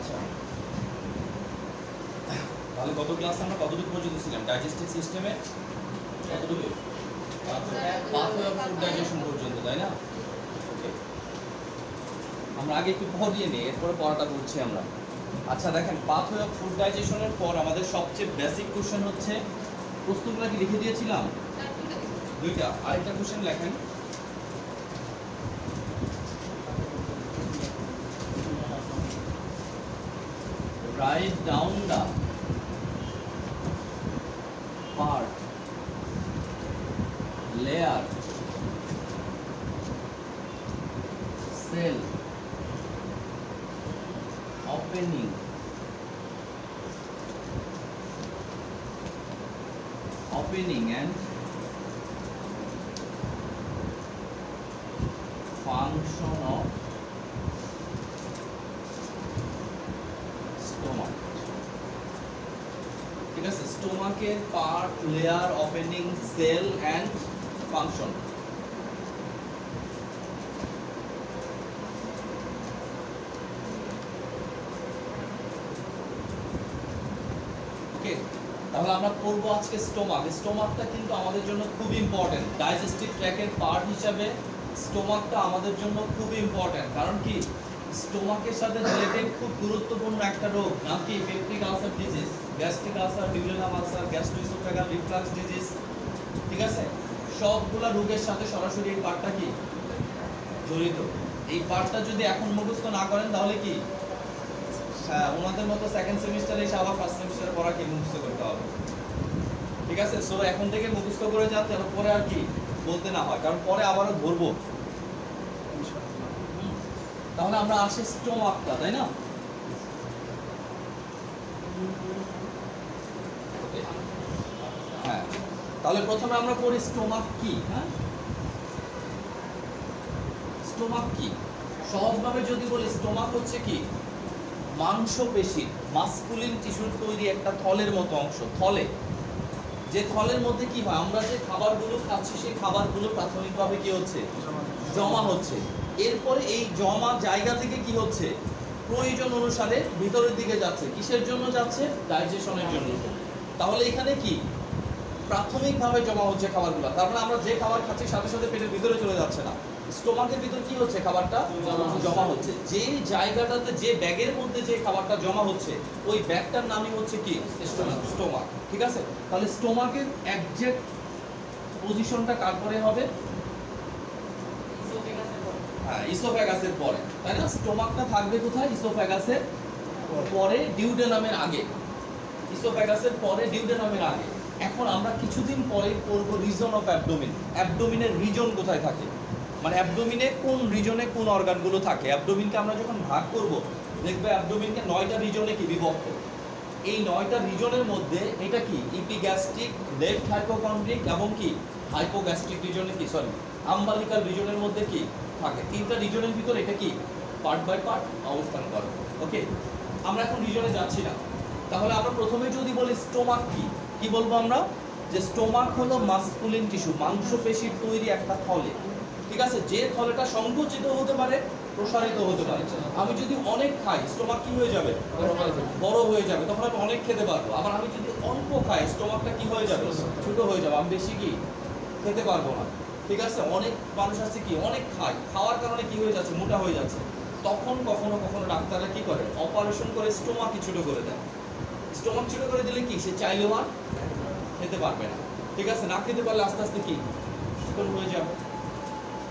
আচ্ছা, তাহলে গত ক্লাসে আমরা কতটুকু পর্যন্ত ছিলাম? ডাইজেস্টিভ সিস্টেমে কতটুকু? পাথওয়ে অফ ফুড ডাইজেশন পর্যন্ত, তাই না? ওকে, আমরা আগে একটু পড়িয়ে নিই, এরপরে পড়াটা করছি আমরা। আচ্ছা দেখেন, পাথওয়ে অফ ফুড ডাইজেশনের পর আমাদের সবচেয়ে বেসিক কোশ্চেন হচ্ছে, প্রশ্নগুলো কি লিখে দিয়েছিলাম? দুইটা। আরেকটা কোশ্চেন লেখেন, write down the part, layer, cell, opening, and function of stomach. ঠিক আছে, স্টোমাকের part, layer, opening, cell and function. Okay, তাহলে আমরা পড়বো আজকে স্টোমাক। স্টোমাকটা কিন্তু আমাদের জন্য খুব ইম্পর্টেন্ট, ডাইজেস্টিভ ট্র্যাকের পার্ট হিসাবে স্টোমাকটা আমাদের জন্য খুব ইম্পর্টেন্ট। কারণ কি, স্টোমাকের সাথে রিলেটেড খুব গুরুত্বপূর্ণ একটা রোগ, নাম কি? Peptic ulcer disease, gastric ulcer, duodenum ulcer, gastroesophageal reflux disease. ঠিক আছে, সবগুলা রোগের সাথে সরাসরি এই পার্টটা কি জড়িত। এই পার্টটা যদি এখন মুখস্থ না করেন তাহলে কি ওনাদের মতো সেকেন্ড সেমিস্টারে এসে আবার ফার্স্ট সেমিস্টারে পড়া কি মুখস্থ করতে হবে। ঠিক আছে, সো এখন থেকে মুখস্থ করে যান, যেন পরে আর কি বলতে না হয়, কারণ পরে আবারও ধরবো। তাহলে আমরা আসি স্টোমাকটা, তাই না? হ্যাঁ, তাহলে প্রথমে আমরা পড়ি স্টোমাক কি। হ্যাঁ, স্টোমাক কি? সহজভাবে যদি বলি, স্টোমাক হচ্ছে কি, মাংসপেশির, মাসকুলিন টিস্যুর তৈরি একটা থলের মতো অংশ। থলে, যে থলের মধ্যে কি হয়, আমরা যে খাবারগুলো খাচ্ছি সেই খাবারগুলো প্রাথমিকভাবে কি হচ্ছে, জমা হচ্ছে। এরপরে এই জমা জায়গা থেকে কি হচ্ছে, প্রয়োজন অনুসারে ভিতরের দিকে যাচ্ছে। কিসের জন্য যাচ্ছে? ডাইজেশনের জন্য। তাহলে এখানে কি প্রাথমিকভাবে জমা হচ্ছে খাবারগুলো, তার মানে আমরা যে খাবার খাচ্ছি সাথে সাথে পেটের ভিতরে চলে যাচ্ছে না, স্টোমাকের ভিতর কি হচ্ছে, খাবারটা জমা হচ্ছে। যে জায়গাটাতে, যে ব্যাগের মধ্যে যে খাবারটা জমা হচ্ছে, ওই ব্যাগটার নামই হচ্ছে কি, স্টোমাক। ঠিক আছে, তাহলে স্টোমাকের একজ্যাক্ট পজিশনটা কার পরে হবে? হ্যাঁ, ইসোফ্যাগাসের পরে, তাই না? স্টোমাকটা থাকবে কোথায়? ইসোফ্যাগাসের পরে, ডিউডেনামের আগে। ইসোফ্যাগাসের পরে, ডিউডেনামের আগে। এখন আমরা কিছুদিন পরে পড়ব রিজন অফ অ্যাবডোমিন। অ্যাবডোমিনের রিজন কোথায় থাকে, মানে অ্যাবডোমিনে কোন রিজনে কোন অর্গানগুলো থাকে। অ্যাবডোমিনকে আমরা যখন ভাগ করব, দেখবে অ্যাবডোমিনকে 9টা রিজনে কি বিভক্ত। এই 9টা রিজনের মধ্যে এটা কি, ইপিগ্যাস্ট্রিক, লেফট হাইপোকন্ড্রিক এবং কি হাইপোগ্যাস্ট্রিক রিজনে কি, সরি আম্বালিকাল রিজনের মধ্যে কি থাকে। 3টা রিজনের ভিতর এটা কি পার্ট বাই পার্ট অবস্থান করে। ওকে, আমরা এখন রিজনে যাচ্ছি না। তাহলে আমরা প্রথমে যদি বলি স্টোমাক কি, কি বলবো আমরা? যে স্টোমাক হলো মাসকুলিন টিস্যু, মাংসপেশির তৈরি একটা থলে। ঠিক আছে, যে থলেটা সংকুচিত হতে পারে, প্রসারিত হতে পারে। আমি যদি অনেক খাই, স্টোমাক কি হয়ে যাবে? বড় হয়ে যাবে, তখন আমি অনেক খেতে পারবো। আবার আমি যদি অল্প খাই, স্টোমাকটা কি হয়ে যাবে? ছোট হয়ে যাবে, আমি বেশি কি খেতে পারবো না। ঠিক আছে, অনেক মানুষ আছে কি অনেক খায়, খাওয়ার কারণে কি হয়ে যাচ্ছে, মোটা হয়ে যাচ্ছে। তখন কখনো কখনো ডাক্তাররা কি করে, অপারেশন করে স্টোমাকই ছোট করে দেয়। স্টোমাক ছোট করে দিলে কি, সে চাইলেও আর খেতে পারবে না। ঠিক আছে, না খেতে পারলে আস্তে আস্তে কি চিকন হয়ে যাবে।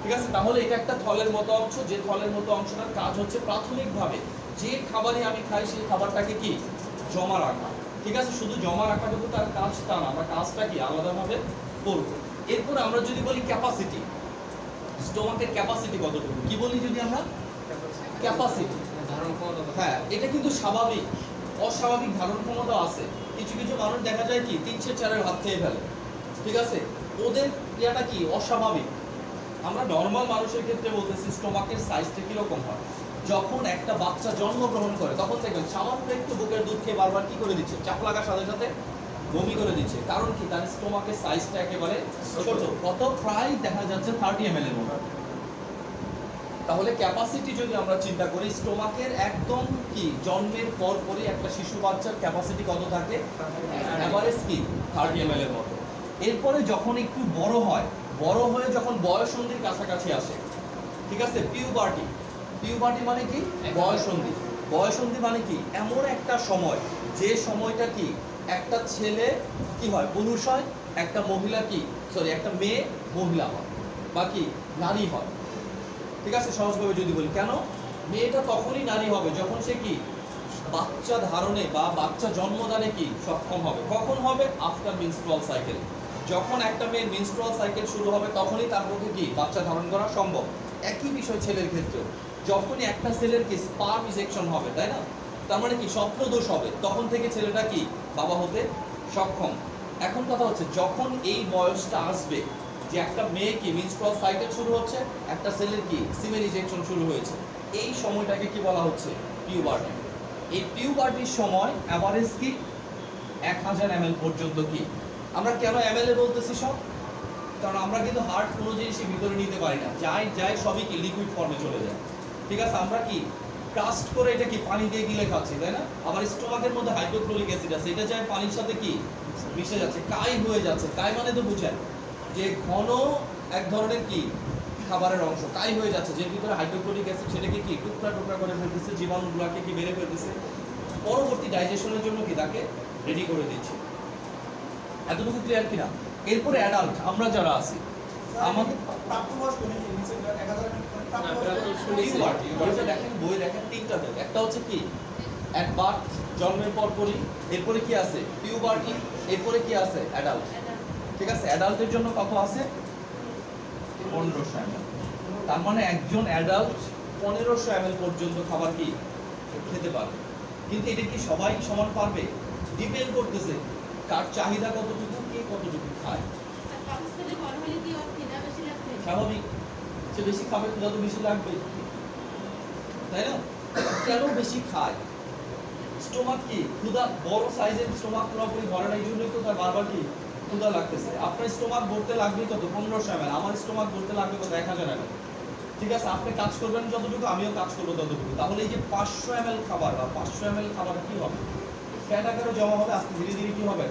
ঠিক আছে, তাহলে এটা একটা থলের মতো অংশ, যে থলের মতো অংশটার কাজ হচ্ছে প্রাথমিকভাবে যে খাবারই আমি খাই সেই খাবারটাকে কি জমা রাখা। ঠিক আছে, শুধু জমা রাখাটুকু তার কাজ তা না, আমরা কাজটা কি আলাদাভাবে করব। এরপর আমরা যদি বলি ক্যাপাসিটি, স্টোমাকের ক্যাপাসিটি কতটুকু, কি বলি যদি আমরা? ক্যাপাসিটি, হ্যাঁ, এটা কিন্তু স্বাভাবিক, অস্বাভাবিক ধারণ ক্ষমতা আছে। কিছু কিছু মানুষ দেখা যায় কি 3/4 ভাত খেয়ে ফেলে। ঠিক আছে, ওদের ক্রিয়াটা কি অস্বাভাবিক। আমরা নর্মাল মানুষের ক্ষেত্রে বলতেছি, স্টোমাকের সাইজটা কিরকম হয়। যখন একটা বাচ্চা জন্মগ্রহণ করে, তখন দেখবেন সামান্য একটু বুকের দুধ খেয়ে বারবার কি করে দিচ্ছে, চাপ লাগার সাথে সাথে বমি করে দিচ্ছে। কারণ কি, তার স্টোমাকের সাইজটা একেবারে ছোট। কত? প্রায় দেখা যাচ্ছে 30 ml এর মতো। তাহলে ক্যাপাসিটি যদি আমরা চিন্তা করি স্টোমাকের একদম কি জন্মের পরই একটা শিশু বাচ্চার ক্যাপাসিটি কত থাকে, এভারেজ কি 30 ml এর মতো। এরপরে যখন একটু বড় হয়ে যখন বয়ঃসন্ধির কাছাকাছি আসে, ঠিক আছে, পিউবার্টি মানে কি বয়ঃসন্ধি মানে কি এমন একটা সময় যে সময়টা কি একটা ছেলে কি হয় পুরুষ হয়, একটা মেয়ে মহিলা হয় বা কি নারী হয়। ঠিক আছে, সহজভাবে যদি বলি, কেন মেয়েটা তখনই নারী হবে যখন সে কি বাচ্চা ধারণে বা বাচ্চা জন্মদানে কি সক্ষম হবে। কখন হবে? After menstrual cycle. যখন একটা মেয়ের মেনস্ট্রুয়াল সাইকেল শুরু হবে তখনই তার পক্ষে কি বাচ্চা ধারণ করা সম্ভব। একই বিষয় ছেলের ক্ষেত্রেও, যখনই একটা ছেলের কি স্পার্ম ইজেকশন হবে, তাই না, তার মানে কি স্বপ্নদোষ হবে, তখন থেকে ছেলেটা কি বাবা হতে সক্ষম। এখন কথা হচ্ছে যখন এই বয়সটা আসবে যে একটা মেয়ে কি মেনস্ট্রুয়াল সাইকেল শুরু হচ্ছে, একটা ছেলের কি সিমেন ইজেকশন শুরু হয়েছে, এই সময়টাকে কি বলা হচ্ছে পিউবার্টি। এই পিউবার্টির সময় এভারেজ কি 1000 ml পর্যন্ত কি। আমরা কেন ml এ বলতেছি সব, কারণ আমরা কিন্তু হার্ট কোনো জিনিসই ভিতরে নিতে পারি না, যাই সবই কি লিকুইড ফর্মে চলে যায়। ঠিক আছে, আমরা কি ট্রাস্ট করে এটা কি পানি দিয়ে গিলে খাচ্ছি, তাই না। আবার স্টোমাকের মধ্যে হাইড্রোক্লোরিক অ্যাসিড আছে, এটা যায় পানির সাথে কি মিশে যাচ্ছে, কাই হয়ে যাচ্ছে। কাই মানে তো বুঝেন যে ঘন এক ধরনের কি খাবারের অংশ কাই হয়ে যাচ্ছে, যের ভিতরে হাইড্রোক্লোরিক অ্যাসিড সেটাকে কি টুকরা টুকরা করে ফেলতেছে, জীবাণুগুলোকে কি মেরে ফেলতেছে, পরবর্তী ডাইজেশনের জন্য কি তাকে রেডি করে দিচ্ছে। এতটুকু ক্লিয়ার কিনা? এরপরে অ্যাডাল্ট আমরা যারা আছি, আমাদের দেখেন বই দেখেন তিনটা দেখ, একটা হচ্ছে কি অ্যাট বার্থ জন্মের পরই, এরপরে কি আছে পিউবার্টি, এরপরে কি আছে অ্যাডাল্ট। ঠিক আছে, অ্যাডাল্টের জন্য কত আছে 1500 ml। তার মানে একজন অ্যাডাল্ট 1500 ml পর্যন্ত খাবার কি খেতে পারবে। কিন্তু এটা কি সবাই সমান পারবে? ডিপেন্ড করতেছে কার চাহিদা কতটুকু, কে কতটুকু খায়। স্বাভাবিক, সে বেশি খাবে, ক্ষুধা তো বেশি লাগবে, তাই না। কেন বেশি খায়? স্টোমাক কি ক্ষুধা, বড় সাইজের স্টোমাক পুরোপুরি ভরে না, এই জন্যই তো তার বারবার কি ক্ষুধা লাগতেছে। আপনার স্টোমাক ভরতে লাগবে কত 1500 ml, আমার স্টোমাক ভরতে লাগবে কত 1000 ml। ঠিক আছে, আপনি কাজ করবেন যতটুকু, আমিও কাজ করবো ততটুকু। তাহলে এই যে 500 ml খাবার বা 500 ml খাবার কি হবে, ফ্যাট আকারে জমা হবে, আস্তে ধীরে ধীরে কি হবে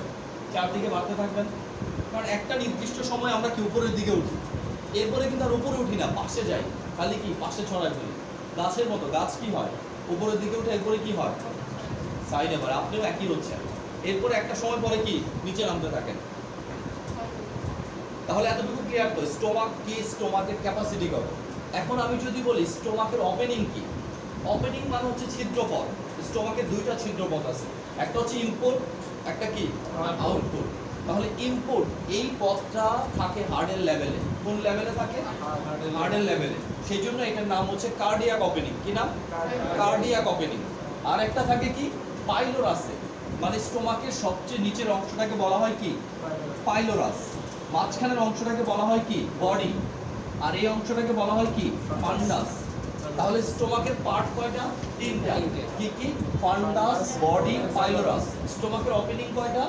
চারদিকে বাড়তে থাকবেন। কারণ একটা নির্দিষ্ট সময় আমরা কি উপরের দিকে উঠি, এরপরে কিন্তু আর উপরে উঠি না, পাশে যাই, খালি কি পাশে ছড়াই ফেলি। গাছের মতো, গাছ কি হয় উপরের দিকে উঠে, এরপরে কি হয় সাইডে বাড়ে, আপনিও একই হচ্ছে। এরপরে একটা সময় পরে কি নিচে নামতে থাকেন। তাহলে এতটুকু ক্লিয়ার তো স্টোমাক কি, স্টোমাকের ক্যাপাসিটি কত। এখন আমি যদি বলি স্টোমাকের ওপেনিং কি, ওপেনিং মানে হচ্ছে ছিদ্রপথ। স্টোমাকের দুইটা ছিদ্রপথ আছে, একটা হচ্ছে ইনপুট, একটা কি আউটপুট। তাহলে ইনপুট এই পথটা থাকে হার্ডের লেভেলে। কোন লেভেলে থাকে? হার্ডের লেভেলে। সেই জন্য এটার নাম হচ্ছে কার্ডিয়াক ওপেনিং। কি নাম? Cardiac opening. আর একটা থাকে কি পাইলোরাসে, মানে স্টোমাকের সবচেয়ে নিচের অংশটাকে বলা হয় কি পাইলোরাস, মাঝখানের অংশটাকে বলা হয় কি বডি, আর এই অংশটাকে বলা হয় কি ফান্ডাস। তাহলে স্টোমাকের পার্ট কয়টা? তিনটা। কি কি? ফান্ডাস, বডি, পাইলোরাস। স্টোমাকের ওপেনিং কয়টা?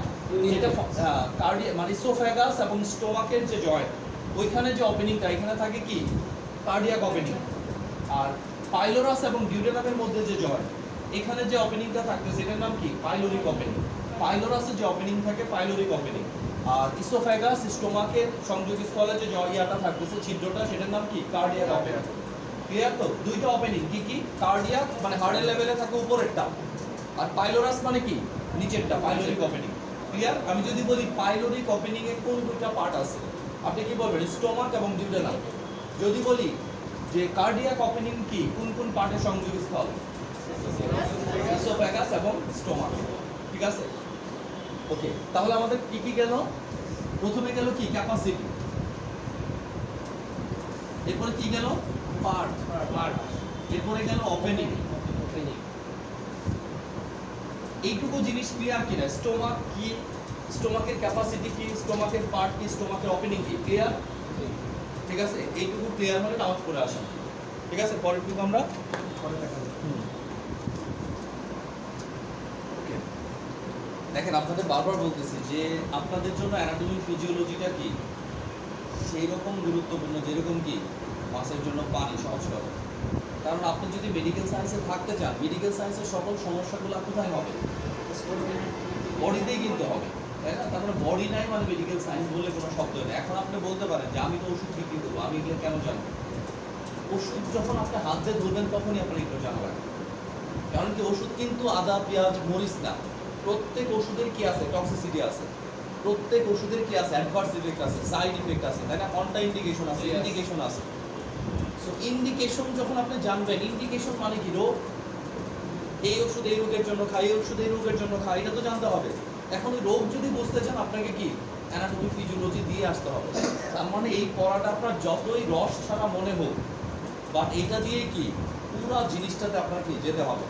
যেটা কার্ডিয়া মানে ইসোফ্যাগাস এবং স্টোমাকের যে জয়েন্ট, ওইখানে যে ওপেনিংটা, এখানে থাকে কি কার্ডিয়াক ওপেনিং। আর পাইলোরাস এবং ডিউডেনামের মধ্যে যে জয়েন্ট, এখানে যে ওপেনিংটা থাকতেছে এটার নাম কি পাইলোরিক ওপেনিং। পাইলোরাসের যে ওপেনিং থাকে পাইলোরিক ওপেনিং। আর ইসোফ্যাগাস স্টোমাকের সংযোগস্থলে যে ইয়াটা থাকতেছে ছিদ্রটা, সেটার নাম কি কার্ডিয়াক ওপেনিং। ক্লিয়ার তো? দুইটা ওপেনিং। কি কি? কার্ডিয়াক মানে হার্টের লেভেলে থাকে উপরেরটা, আর পাইলোরাস মানে কি নিচেরটা, পাইলোরিক ওপেনিং। ক্লিয়ার? আমি যদি বলি পাইলোরিক ওপেনিং এর কোন দুইটা পার্ট আছে, আপনি কি বলবেন? স্টোমাক এবং ডিউডেনাম। যদি বলি যে কার্ডিয়াক ওপেনিং কি, কোন কোন পার্টের সংযোগস্থল? ইসোফ্যাগাস এবং স্টোমাক। ঠিক আছে, ওকে। তাহলে আমাদের কি কি গেল? প্রথমে গেল কি ক্যাপাসিটি, এরপরে কি গেল পার্ট, এরপরে গেল ওপেনিং। এইটুকু জিনিস ক্লিয়ার কিনা? স্টোমাক কি, স্টোমাকের ক্যাপাসিটি কি, স্টোমাকের পার্ট কি, স্টোমাকের ওপেনিং কি, ক্লিয়ার? ঠিক আছে, এইটুকু ক্লিয়ার হলে নামাজ পড়ে আসা। ঠিক আছে, পরেরটুকু আমরা পরে দেখাবো। দেখেন, আপনাদের বারবার বলতেছি যে আপনাদের জন্য অ্যানাটমি ফিজিওলজিটা কি সেই রকম গুরুত্বপূর্ণ যেরকম কি মাছের জন্য পানি, সহজ কথা। কারণ আপনি যদি মেডিকেল সায়েন্সে থাকতে চান, মেডিকেল সায়েন্সের সকল সমস্যাগুলো কোথায় হবে? বডিতেই কিন্তু হবে, তাই না? তার মানে বডি নাই মানে মেডিকেল সায়েন্স বলে কোনো শব্দ নেই। এখন আপনি বলতে পারেন যে আমি তো ওষুধ বিক্রি করবো, আমি এগুলো কেন জানবো? ওষুধ যখন আপনি হাত দিয়ে ধরবেন তখনই আপনার এগুলো জানা লাগবে। কারণ কি, ওষুধ কিন্তু আদা পেঁয়াজ মরিচ না। প্রত্যেক ওষুধের কি আছে? টক্সিসিটি আছে। প্রত্যেক ওষুধের কি আছে? অ্যাডভার্স ইফেক্ট আছে, সাইড ইফেক্ট আছে, তাই না? কন্ট্রা ইন্ডিকেশন আছে, ইন্ডিকেশন আছে। সো ইন্ডিকেশন যখন আপনি জানবেন, ইন্ডিকেশন মানে কি? রোগ, এই ওষুধ এই রোগের জন্য খাই, এই ওষুধ এই রোগের জন্য খাই, এটা তো জানতে হবে। এখন রোগ যদি বুঝতে চান আপনাকে কি অ্যানাটমি ফিজিওলজি দিয়ে আসতে হবে। তার মানে এই পড়াটা আপনার যতই রস ছাড়া মনে হোক, বাট এটা দিয়ে কি পুরো জিনিসটাতে আপনার কি যেতে হবে।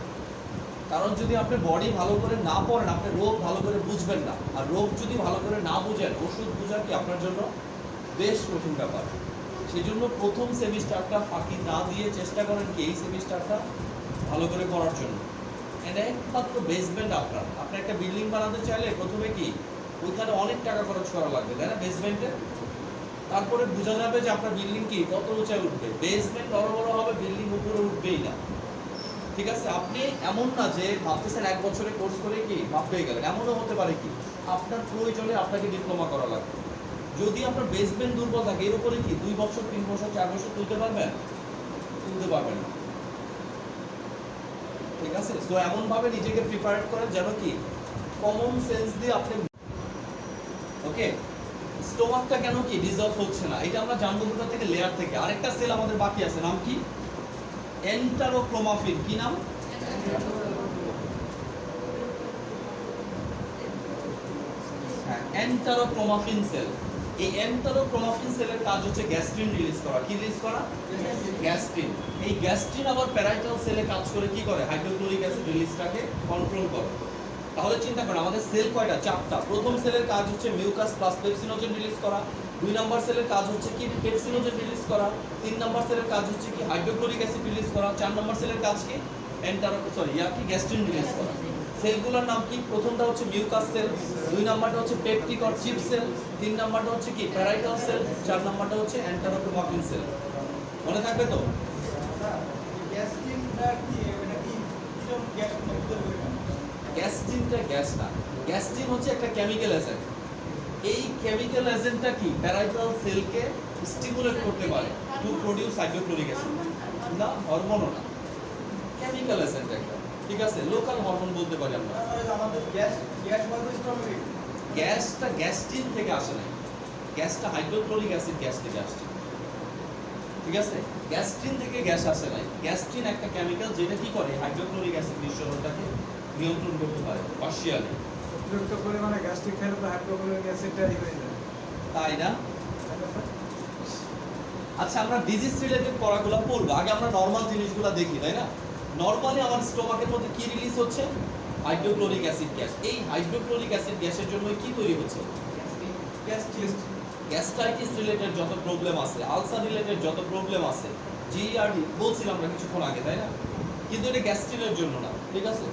কারণ যদি আপনি বডি ভালো করে না পড়েন, আপনি রোগ ভালো করে বুঝবেন না। আর রোগ যদি ভালো করে না বুঝেন, ওষুধ বোঝা কি আপনার জন্য বেশ কঠিন ব্যাপার। সেই জন্য প্রথম সেমিস্টারটা ফাঁকি না দিয়ে চেষ্টা করেন কি এই সেমিস্টারটা ভালো করে পড়ার জন্য। এটা একমাত্র বেসমেন্ট আপনার। আপনি একটা বিল্ডিং বানাতে চাইলে প্রথমে কি ওইখানে অনেক টাকা খরচ করা লাগবে, তাই না? বেসমেন্টে তারপরে বোঝা যাবে যে আপনার বিল্ডিং কি কত উঁচায় উঠবে। বেসমেন্ট বড় বড় হবে, বিল্ডিং উপরে উঠবেই না। ঠিক আছে? আপনি এমন না যে ভাবতেছেন এক বছরে কোর্স করে কি ভাব পেয়ে গেলেন, এমনও হতে পারে কি আপনার প্রয়োজনে আপনাকে ডিপ্লোমা করা লাগবে। যদি আপনার বেসমেন্ট দুর্বল থাকে, এর উপরে কি 2 বছর 3 বছর 4 বছর তুলতে পারবেন? তুলতে পারবেন না। ঠিক আছে? তো এমন ভাবে নিজেকে প্রিপেয়ার করেন যেন কি কমন সেন্স দিয়ে আপনি ওকে। স্টোমাকটা কেন কি ডিজলভ হচ্ছে না, এটা আমরা জানবো কোথা থেকে? লেয়ার থেকে। আরেকটা সেল আমাদের বাকি আছে, নাম কি? এন্টারোক্রোমাফিন। কি নাম? হ্যাঁ, এন্টারোক্রোমাফিন সেল। এই এন্টারোক্রোমাফিন সেলের কাজ হচ্ছে গ্যাস্ট্রিন রিলিজ করা। কি রিলিজ করা? গ্যাস্ট্রিন। এই গ্যাস্ট্রিন আবার প্যারাইটাল সেলে কাজ করে কি করে? হাইড্রোক্লোরিক অ্যাসিড রিলিজটাকে কন্ট্রোল করে। তাহলে চিন্তা করেন আমাদের সেল কয়টা? 4টা। প্রথম সেলের কাজ হচ্ছে মিউকাস প্লাস পেপসিনোজেন রিলিজ করা। 2 নাম্বার সেলের কাজ হচ্ছে কি পেপসিনোজেন রিলিজ করা। 3 নাম্বার সেলের কাজ হচ্ছে কি হাইড্রোক্লোরিক অ্যাসিড রিলিজ করা। 4 নাম্বার সেলের কাজ কি গ্যাস্ট্রিন রিলিজ করা। সেলগুলোর নাম কি? প্রথমটা হচ্ছে মিউকাস সেল, 2 নাম্বারটা হচ্ছে পেপটিক অর চিপ সেল, 3 নাম্বারটা হচ্ছে কি প্যারাইটাল সেল, 4 নাম্বারটা হচ্ছে এন্টারোক্রোমাফিন সেল। মনে থাকবে তো? গ্যাস্ট্রিনটা গ্যাস না, গ্যাস্ট্রিন হচ্ছে একটা কেমিক্যাল এজেন্ট। এই কেমিক্যাল এজেন্টটা কি প্যারাইটাল সেলকে স্টিমুলেট করতে পারে টু প্রোডিউস হাইড্রোক্লোরিক অ্যাসিড। না, হরমোনও না, কেমিক্যাল এজেন্ট একটা। ঠিক আছে? লোকাল হরমোন বলতে পারি আমরা। আমাদের গ্যাসটা গ্যাস্ট্রিন থেকে আসে না, গ্যাসটা হাইড্রোক্লোরিক অ্যাসিড গ্যাস থেকে আসছে। ঠিক আছে? গ্যাস্ট্রিন থেকে গ্যাস আসে নাই। গ্যাস্ট্রিন একটা কেমিক্যাল যেটা কি করে হাইড্রোক্লোরিক অ্যাসিড নিঃসরণটাকে নিয়ন্ত্রণ করতে পারে পার্শিয়ালি। অতিরিক্ত পরিমাণে গ্যাস্ট্রিক খেলে তো হাইড্রোক্লোরিক অ্যাসিডটাই হয়ে যায়, তাই না? আচ্ছা, আমরা ডিজিজ রিলেটেড পড়াগুলো পড়বো। আগে আমরা নরমাল জিনিসগুলো দেখি, তাই না? নরমালি আমার স্টোমাকের মধ্যে কি রিলিজ হচ্ছে? Hydrochloric acid gas. এই হাইড্রোক্লোরিক অ্যাসিড গ্যাসের জন্য কি তৈরি হচ্ছে? গ্যাস্ট্রাইটিস রিলেটেড যত প্রবলেম আছে, আলসার রিলেটেড যত প্রবলেম আছে, জিআরডি বলছিলাম আমরা কিছুক্ষণ আগে, তাই না? কিন্তু এটা গ্যাস্ট্রিনের জন্য না। ঠিক আছে?